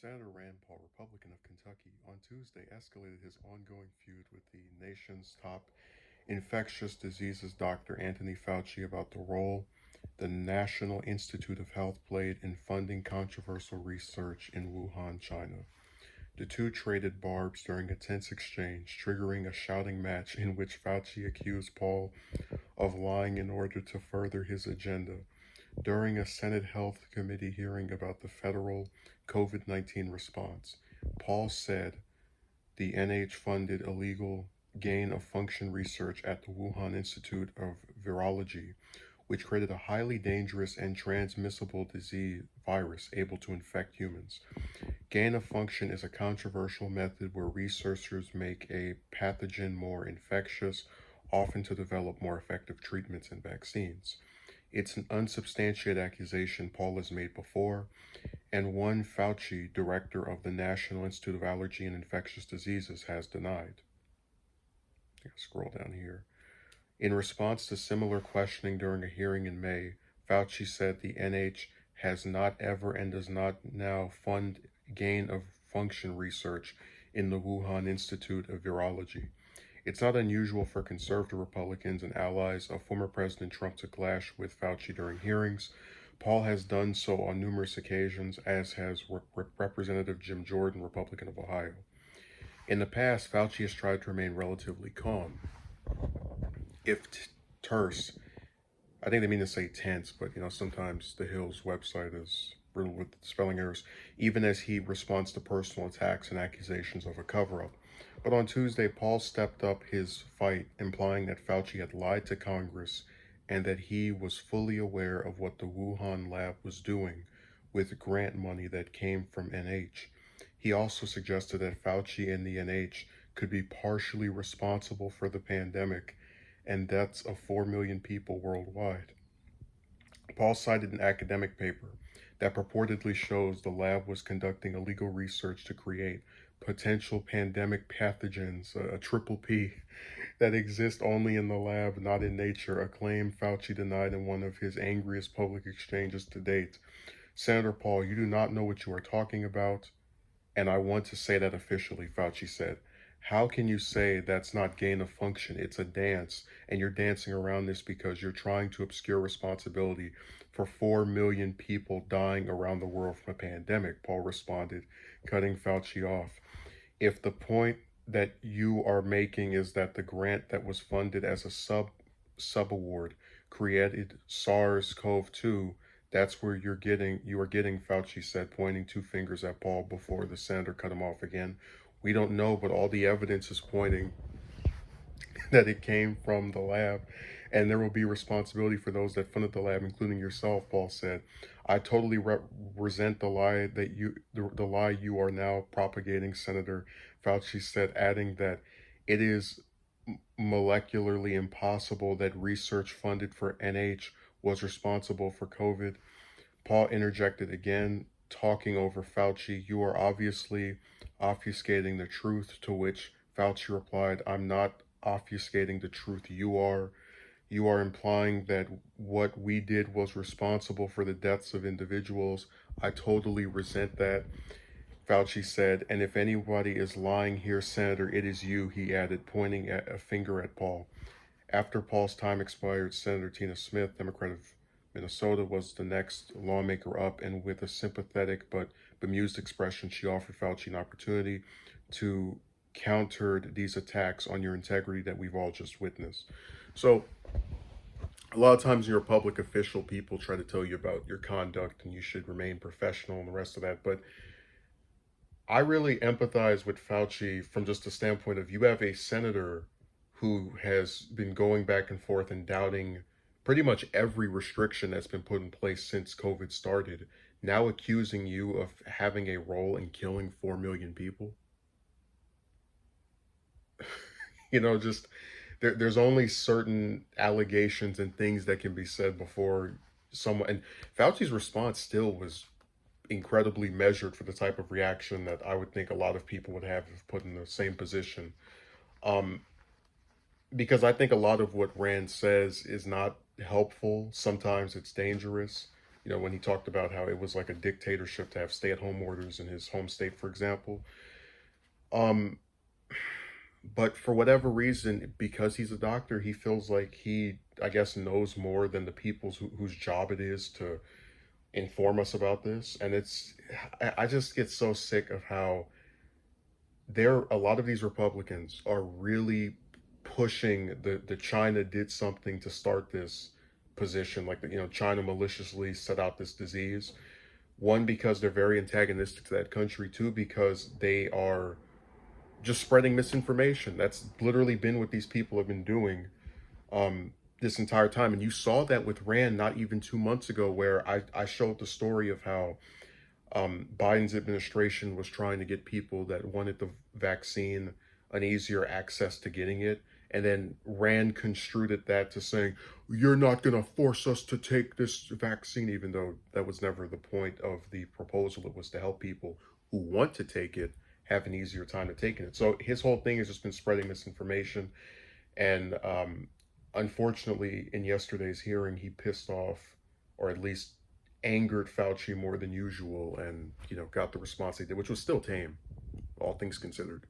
Senator Rand Paul, Republican of Kentucky, on Tuesday escalated his ongoing feud with the nation's top infectious diseases doctor Anthony Fauci about the role the National Institute of Health played in funding controversial research in Wuhan, China. The two traded barbs during a tense exchange, triggering a shouting match in which Fauci accused Paul of lying in order to further his agenda. During a Senate Health Committee hearing about the federal COVID-19 response, Paul said the NH funded illegal gain of function research at the Wuhan Institute of Virology, which created a highly dangerous and transmissible disease virus able to infect humans. Gain of function is a controversial method where researchers make a pathogen more infectious, often to develop more effective treatments and vaccines. It's an unsubstantiated accusation Paul has made before, and one Fauci, director of the National Institute of Allergy and Infectious Diseases, has denied. Scroll down here. In response to similar questioning during a hearing in May, Fauci said the NH has not ever and does not now fund gain of function research in the Wuhan Institute of Virology. It's not unusual for conservative Republicans and allies of former President Trump to clash with Fauci during hearings. Paul has done so on numerous occasions, as has Representative Jim Jordan, Republican of Ohio. In the past, Fauci has tried to remain relatively calm, if terse. I think they mean to say tense, but sometimes the Hill's website is riddled with spelling errors, even as he responds to personal attacks and accusations of a cover-up. But on Tuesday, Paul stepped up his fight, implying that Fauci had lied to Congress and that he was fully aware of what the Wuhan lab was doing with grant money that came from NH. He also suggested that Fauci and the NH could be partially responsible for the pandemic and deaths of 4 million people worldwide. Paul cited an academic paper that purportedly shows the lab was conducting illegal research to create potential pandemic pathogens, a triple P, that exist only in the lab, not in nature, a claim Fauci denied in one of his angriest public exchanges to date. Senator Paul, you do not know what you are talking about, and I want to say that officially, Fauci said. How can you say that's not gain of function? It's a dance, and you're dancing around this because you're trying to obscure responsibility for 4 million people dying around the world from a pandemic, Paul responded, cutting Fauci off. If the point that you are making is that the grant that was funded as a sub-award created SARS-CoV-2, that's where you are getting, Fauci said, pointing two fingers at Paul before the senator cut him off again. We don't know, but all the evidence is pointing that it came from the lab, and there will be responsibility for those that funded the lab, including yourself, Paul said. I totally resent the lie that the lie you are now propagating, Senator, Fauci said, adding that it is molecularly impossible that research funded for NH was responsible for COVID. Paul interjected again, talking over Fauci. You are obviously obfuscating the truth, to which Fauci replied, I'm not obfuscating the truth. You are. You are implying that what we did was responsible for the deaths of individuals. I totally resent that, Fauci said, and if anybody is lying here, Senator, it is you, he added, pointing a finger at Paul. After Paul's time expired, Senator Tina Smith, Democrat of Minnesota, was the next lawmaker up, and with a sympathetic but bemused expression, she offered Fauci an opportunity to counter these attacks on your integrity that we've all just witnessed. So, a lot of times in your public official, people try to tell you about your conduct and you should remain professional and the rest of that, but I really empathize with Fauci from just the standpoint of you have a senator who has been going back and forth and doubting pretty much every restriction that's been put in place since COVID started, now accusing you of having a role in killing 4 million people. Just there's only certain allegations and things that can be said before someone. And Fauci's response still was incredibly measured for the type of reaction that I would think a lot of people would have if put in the same position. Um, because I think a lot of what Rand says is not helpful. Sometimes it's dangerous. when he talked about how it was like a dictatorship to have stay-at-home orders in his home state, for example. Um, but for whatever reason, because he's a doctor, he feels like he, I guess, knows more than the people whose job it is to inform us about this. And I just get so sick of how a lot of these Republicans are really pushing the China did something to start this position, like China maliciously set out this disease. One, because they're very antagonistic to that country. Two, because they are just spreading misinformation. That's literally been what these people have been doing this entire time. And you saw that with Rand not even 2 months ago, where I showed the story of how Biden's administration was trying to get people that wanted the vaccine an easier access to getting it. And then Rand construed that to saying, you're not going to force us to take this vaccine, even though that was never the point of the proposal. It was to help people who want to take it have an easier time of taking it. So his whole thing has just been spreading misinformation. And unfortunately, in yesterday's hearing, he pissed off, or at least angered Fauci more than usual, and got the response they did, which was still tame, all things considered.